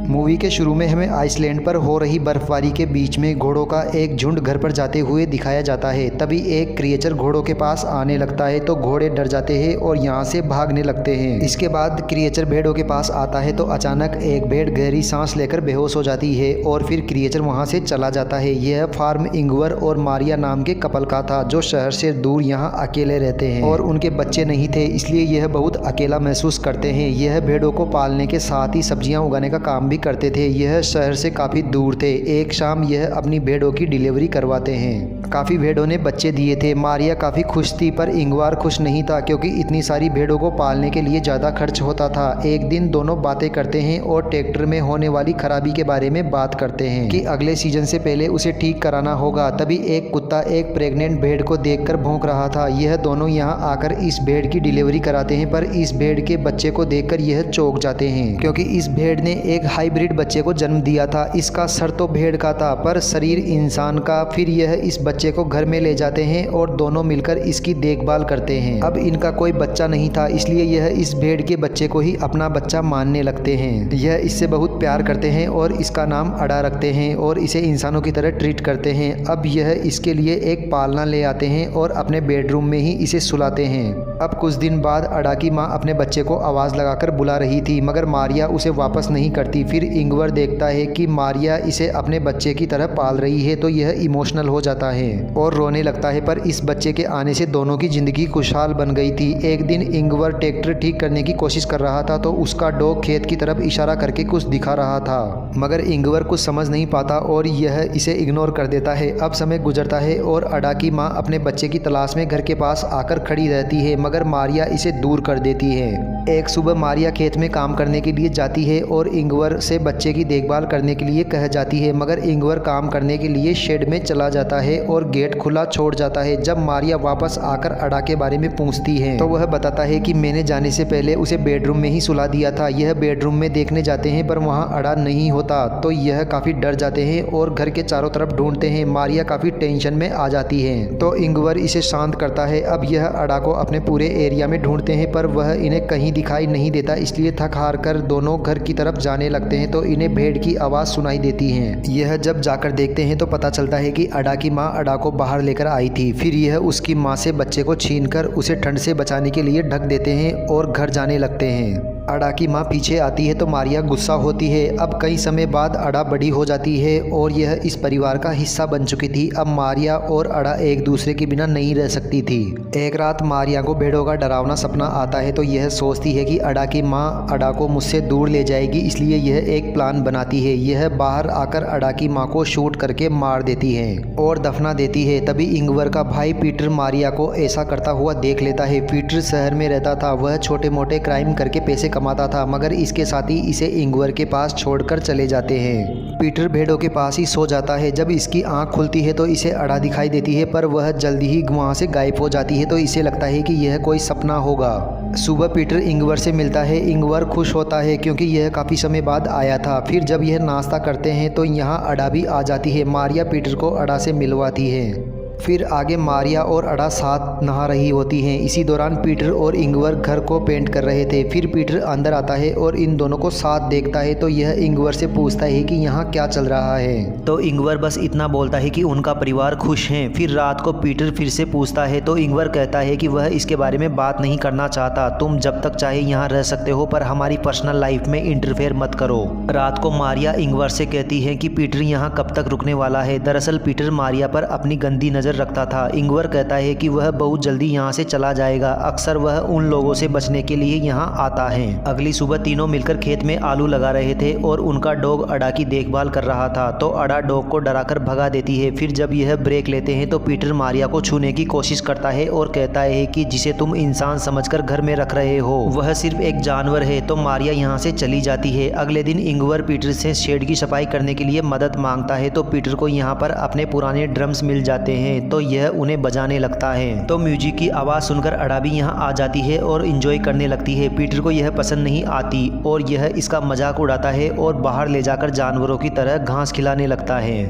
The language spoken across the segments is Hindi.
मूवी के शुरू में हमें आइसलैंड पर हो रही बर्फबारी के बीच में घोड़ों का एक झुंड घर पर जाते हुए दिखाया जाता है। तभी एक क्रिएचर घोड़ों के पास आने लगता है तो घोड़े डर जाते हैं और यहाँ से भागने लगते हैं। इसके बाद क्रिएचर भेड़ों के पास आता है तो अचानक एक भेड़ गहरी सांस लेकर बेहोश हो जाती है और फिर क्रिएचर वहाँ से चला जाता है। यह फार्म इंगवर और मारिया नाम के कपल का था जो शहर से दूर यहाँ अकेले रहते हैं और उनके बच्चे नहीं थे, इसलिए यह बहुत अकेला महसूस करते हैं। यह भेड़ों को पालने के साथ ही सब्जियां उगाने का काम भी करते थे। यह शहर से काफ़ी दूर थे। एक शाम यह अपनी भेड़ों की डिलीवरी करवाते हैं। काफ़ी भेड़ों ने बच्चे दिए थे। मारिया काफ़ी खुश थी पर इंगवार खुश नहीं था क्योंकि इतनी सारी भेड़ों को पालने के लिए ज़्यादा खर्च होता था। एक दिन दोनों बातें करते हैं और ट्रैक्टर में होने वाली खराबी के बारे में बात करते हैं कि अगले सीजन से पहले उसे ठीक कराना होगा। तभी एक कुत्ता एक प्रेग्नेंट भेड़ को देखकर भौंक रहा था। यह दोनों यहाँ आकर इस भेड़ की डिलीवरी कराते हैं पर इस भेड़ के बच्चे को देखकर यह चौंक जाते हैं क्योंकि इस भेड़ ने एक हाइब्रिड बच्चे को जन्म दिया था। इसका सर तो भेड़ का था पर शरीर इंसान का। फिर यह इस बच्चे को घर में ले जाते हैं और दोनों मिलकर इसकी देखभाल करते हैं। अब इनका कोई बच्चा नहीं था इसलिए यह इस भेड़ के बच्चे को ही अपना बच्चा मानने लगते हैं। यह इससे बहुत प्यार करते हैं और इसका नाम अड़ा रखते हैं और इसे इंसानों की तरह ट्रीट करते हैं। अब यह इसके लिए एक पालना ले आते हैं और अपने बेडरूम में ही इसे सुलाते हैं। अब कुछ दिन बाद अड़ा की माँ अपने बच्चे को आवाज़ लगाकर बुला रही थी मगर मारिया उसे वापस नहीं करती। फिर इंगवर देखता है कि मारिया इसे अपने बच्चे की तरह पाल रही है तो यह इमोशनल हो जाता है और रोने लगता है। पर इस बच्चे के आने से दोनों की ज़िंदगी खुशहाल बन गई थी। एक दिन इंगवर ट्रैक्टर ठीक करने की कोशिश कर रहा था तो उसका डॉग खेत की तरफ इशारा करके कुछ दिखा रहा था मगर इंगवर कुछ समझ नहीं पाता और यह इसे इग्नोर कर देता है। अब समय गुजरता है और अड़ा की माँ अपने बच्चे की तलाश में घर के पास आकर खड़ी रहती है मगर मारिया इसे दूर कर देती है। एक सुबह मारिया खेत में काम करने के लिए जाती है और इंगवर से बच्चे की देखभाल करने के लिए कह जाती है मगर इंगवर काम करने के लिए शेड में चला जाता है और गेट खुला छोड़ जाता है। जब मारिया वापस आकर अड़ा के बारे में पूछती है तो वह बताता है कि मैंने जाने से पहले उसे बेडरूम में ही सुला दिया था। यह बेडरूम में देखने जाते हैं पर वहाँ अड़ा नहीं होता तो यह काफ़ी डर जाते हैं और घर के चारों तरफ ढूंढते हैं। मारिया काफ़ी टेंशन में आ जाती है तो इंगवर इसे शांत करता है। अब यह अड़ा को अपने पूरे एरिया में ढूंढते हैं पर वह इन्हें कहीं दिखाई नहीं देता, इसलिए थक हार कर दोनों घर की तरफ जाने लगते हैं तो इन्हें भेड़ की आवाज़ सुनाई देती है। यह जब जाकर देखते हैं तो पता चलता है कि अड़ा की माँ अड़ा को बाहर लेकर आई थी। फिर यह उसकी माँ से बच्चे को छीनकर उसे ठंड से बचाने के लिए ढक देते हैं और घर जाने लगते हैं। अड़ा की माँ पीछे आती है तो मारिया गुस्सा होती है। अब कई समय बाद अड़ा बड़ी हो जाती है और यह इस परिवार का हिस्सा बन चुकी थी। अब मारिया और अड़ा एक दूसरे के बिना नहीं रह सकती थी। एक रात मारिया को भेड़ों का डरावना सपना आता है तो यह सोचती है कि अड़ा की माँ अड़ा को मुझसे दूर ले जाएगी, इसलिए यह एक प्लान बनाती है। यह बाहर आकर अड़ा की माँ को शूट करके मार देती है और दफना देती है। तभी इंगवर का भाई पीटर मारिया को ऐसा करता हुआ देख लेता है। पीटर शहर में रहता था, वह छोटे मोटे क्राइम करके पैसे कमाता था मगर इसके साथ ही इसे इंगवर के पास छोड़कर चले जाते हैं। पीटर भेड़ों के पास ही सो जाता है। जब इसकी आंख खुलती है तो इसे अड़ा दिखाई देती है पर वह जल्दी ही वहाँ से गायब हो जाती है तो इसे लगता है कि यह कोई सपना होगा। सुबह पीटर इंगवर से मिलता है। इंगवर खुश होता है क्योंकि यह काफ़ी समय बाद आया था। फिर जब यह नाश्ता करते हैं तो यहाँ अड़ा भी आ जाती है। मारिया पीटर को अड़ा से मिलवाती है। फिर आगे मारिया और अड़ा साथ नहा रही होती हैं। इसी दौरान पीटर और इंगवर घर को पेंट कर रहे थे। फिर पीटर अंदर आता है और इन दोनों को साथ देखता है तो यह इंगवर से पूछता है कि यहाँ क्या चल रहा है तो इंगवर बस इतना बोलता है कि उनका परिवार खुश है। फिर रात को पीटर फिर से पूछता है तो इंगवर कहता है कि वह इसके बारे में बात नहीं करना चाहता। तुम जब तक चाहे यहाँ रह सकते हो पर हमारी पर्सनल लाइफ में इंटरफेयर मत करो। रात को मारिया इंगवर से कहती है कि पीटर यहाँ कब तक रुकने वाला है। दरअसल पीटर मारिया पर अपनी गंदी नज़र रखता था। इंगवर कहता है कि वह बहुत जल्दी यहाँ से चला जाएगा। अक्सर वह उन लोगों से बचने के लिए यहाँ आता है। अगली सुबह तीनों मिलकर खेत में आलू लगा रहे थे और उनका डॉग अड़ा की देखभाल कर रहा था तो अड़ा डॉग को डराकर भगा देती है। फिर जब यह ब्रेक लेते हैं तो पीटर मारिया को छूने की कोशिश करता है और कहता है कि जिसे तुम इंसान समझकर घर में रख रहे हो वह सिर्फ एक जानवर है। तो मारिया यहाँ से चली जाती है। अगले दिन इंगवर पीटर से शेड की सफाई करने के लिए मदद मांगता है तो पीटर को यहाँ पर अपने पुराने ड्रम्स मिल जाते हैं तो यह उन्हें बजाने लगता है। तो म्यूजिक की आवाज़ सुनकर अड़ा भी यहाँ आ जाती है और इंजॉय करने लगती है। पीटर को यह पसंद नहीं आती और यह इसका मजाक उड़ाता है और बाहर ले जाकर जानवरों की तरह घास खिलाने लगता है।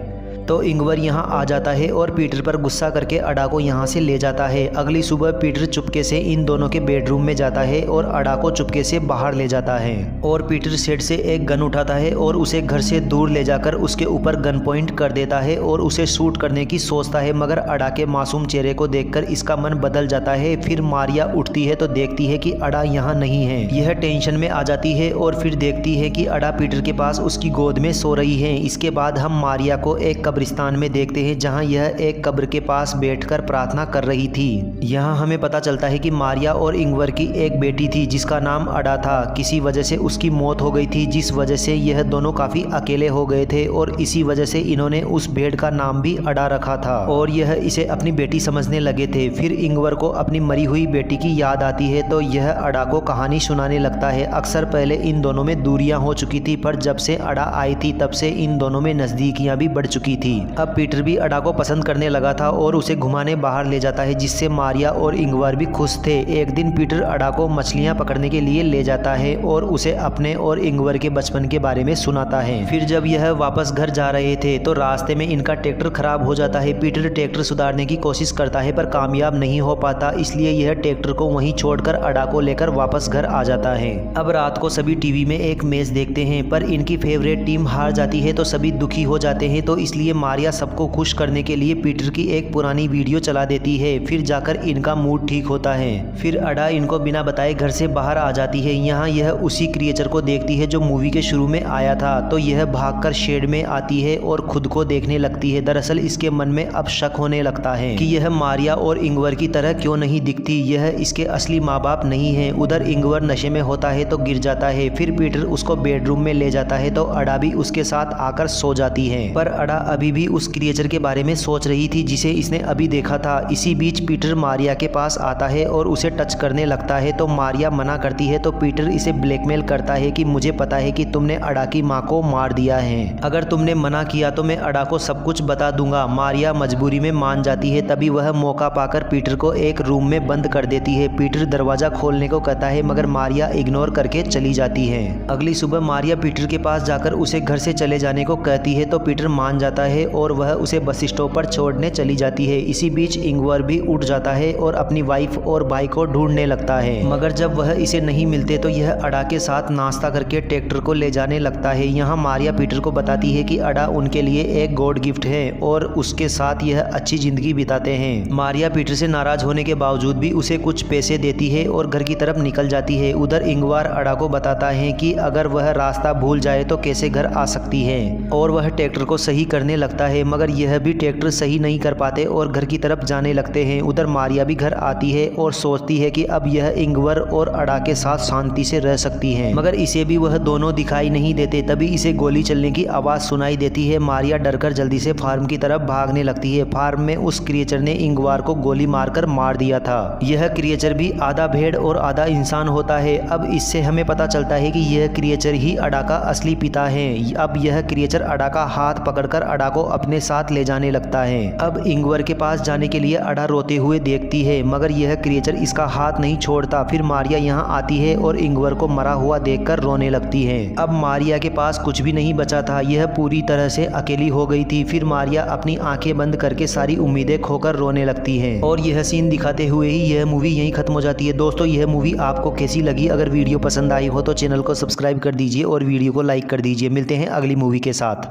तो इंगवर यहाँ आ जाता है और पीटर पर गुस्सा करके अडा को यहाँ से ले जाता है। अगली सुबह पीटर चुपके से इन दोनों के बेडरूम में जाता है और अडा को चुपके से बाहर ले जाता है और पीटर सेट से एक गन उठाता है और उसे घर से दूर ले जाकर उसके ऊपर गन पॉइंट कर देता है और उसे शूट करने की सोचता है, मगर अडा के मासूम चेहरे को देखकर इसका मन बदल जाता है। फिर मारिया उठती है तो देखती है कि अडा यहाँ नहीं है। यह टेंशन में आ जाती है और फिर देखती है कि अडा पीटर के पास उसकी गोद में सो रही है। इसके बाद हम मारिया को एक कब्रिस्तान में देखते हैं जहाँ यह एक कब्र के पास बैठकर प्रार्थना कर रही थी। यहाँ हमें पता चलता है कि मारिया और इंगवर की एक बेटी थी जिसका नाम अडा था। किसी वजह से उसकी मौत हो गई थी, जिस वजह से यह दोनों काफी अकेले हो गए थे और इसी वजह से इन्होंने उस भेड़ का नाम भी अडा रखा था और यह इसे अपनी बेटी समझने लगे थे। फिर इंगवर को अपनी मरी हुई बेटी की याद आती है तो यह अडा को कहानी सुनाने लगता है। अक्सर पहले इन दोनों में दूरियां हो चुकी थी, पर जब से अडा आई थी तब से इन दोनों में नजदीकियां भी बढ़ चुकी थी। अब पीटर भी अडा को पसंद करने लगा था और उसे घुमाने बाहर ले जाता है, जिससे मारिया और इंगवर भी खुश थे। एक दिन पीटर अडा को मछलियां पकड़ने के लिए ले जाता है और उसे अपने और इंगवर के बचपन के बारे में सुनाता है। फिर जब यह वापस घर जा रहे थे तो रास्ते में इनका ट्रैक्टर खराब हो जाता है। पीटर ट्रैक्टर सुधारने की कोशिश करता है पर कामयाब नहीं हो पाता, इसलिए यह ट्रैक्टर को वहीं छोड़कर अडा को लेकर वापस घर आ जाता है। अब रात को सभी टीवी में एक मैच देखते हैं, पर इनकी फेवरेट टीम हार जाती है तो सभी दुखी हो जाते हैं। तो इसलिए मारिया सबको खुश करने के लिए पीटर की एक पुरानी वीडियो चला देती है। फिर जाकर इनका मूड ठीक होता है। फिर अडा इनको बिना बताए घर से बाहर आ जाती है। यहाँ यह उसी क्रिएचर को देखती है जो मूवी के शुरू में आया था, तो यह भागकर शेड में आती है और खुद को देखने लगती है। दरअसल इसके मन में अब शक होने लगता है कि यह मारिया और इंगवर की तरह क्यों नहीं दिखती, यह इसके असली माँ बाप नहीं है। उधर इंगवर नशे में होता है तो गिर जाता है। फिर पीटर उसको बेडरूम में ले जाता है तो अडा भी उसके साथ आकर सो जाती है, पर अडा अभी भी उस क्रिएचर के बारे में सोच रही थी जिसे इसने अभी देखा था। इसी बीच पीटर मारिया के पास आता है और उसे टच करने लगता है तो मारिया मना करती है, तो पीटर इसे ब्लैकमेल करता है कि मुझे पता है कि तुमने अडा की माँ को मार दिया है, अगर तुमने मना किया तो मैं अडा को सब कुछ बता दूंगा। मारिया मजबूरी में मान जाती है। तभी वह मौका पाकर पीटर को एक रूम में बंद कर देती है। पीटर दरवाजा खोलने को कहता है मगर मारिया इग्नोर करके चली जाती है। अगली सुबह मारिया पीटर के पास जाकर उसे घर से चले जाने को कहती है तो पीटर मान जाता है और वह उसे बस स्टॉप पर छोड़ने चली जाती है। इसी बीच इंगवर भी उठ जाता है और अपनी वाइफ और भाई को ढूंढने लगता है, मगर जब वह इसे नहीं मिलते तो यह अडा के साथ नाश्ता करके ट्रैक्टर को ले जाने लगता है। यहाँ मारिया पीटर को बताती है कि अडा उनके लिए एक गॉड गिफ्ट है और उसके साथ यह अच्छी जिंदगी बिताते हैं। मारिया पीटर से नाराज होने के बावजूद भी उसे कुछ पैसे देती है और घर की तरफ निकल जाती है। उधर इंगवर अडा को बताता है कि अगर वह रास्ता भूल जाए तो कैसे घर आ सकती है और वह ट्रैक्टर को सही करने लगता है, मगर यह भी ट्रैक्टर सही नहीं कर पाते और घर की तरफ जाने लगते हैं। उधर मारिया भी घर आती है और सोचती है कि अब यह इंगवर और अडा के साथ शांति से रह सकती है, मगर इसे भी वह दोनों दिखाई नहीं देते। तभी इसे गोली चलने की आवाज सुनाई देती है। मारिया डरकर जल्दी से फार्म की तरफ भागने लगती है। फार्म में उस क्रिएचर ने इंगवर को गोली मारकर मार दिया था। यह क्रिएचर भी आधा भेड़ और आधा इंसान होता है। अब इससे हमें पता चलता है कि यह क्रिएचर ही अडा का असली पिता है। अब यह क्रिएचर अडा का हाथ पकड़कर अडा को अपने साथ ले जाने लगता है। अब इंगवर के पास जाने के लिए अडा रोते हुए देखती है, मगर यह क्रिएचर इसका हाथ नहीं छोड़ता। फिर मारिया यहाँ आती है और इंगवर को मरा हुआ देखकर रोने लगती है। अब मारिया के पास कुछ भी नहीं बचा था, यह पूरी तरह से अकेली हो गई थी। फिर मारिया अपनी आंखें बंद करके सारी उम्मीदें खोकर रोने लगती है और यह सीन दिखाते हुए ही यह मूवी यहीं खत्म हो जाती है। दोस्तों, यह मूवी आपको कैसी लगी? अगर वीडियो पसंद आई हो तो चैनल को सब्सक्राइब कर दीजिए और वीडियो को लाइक कर दीजिए। मिलते हैं अगली मूवी के साथ।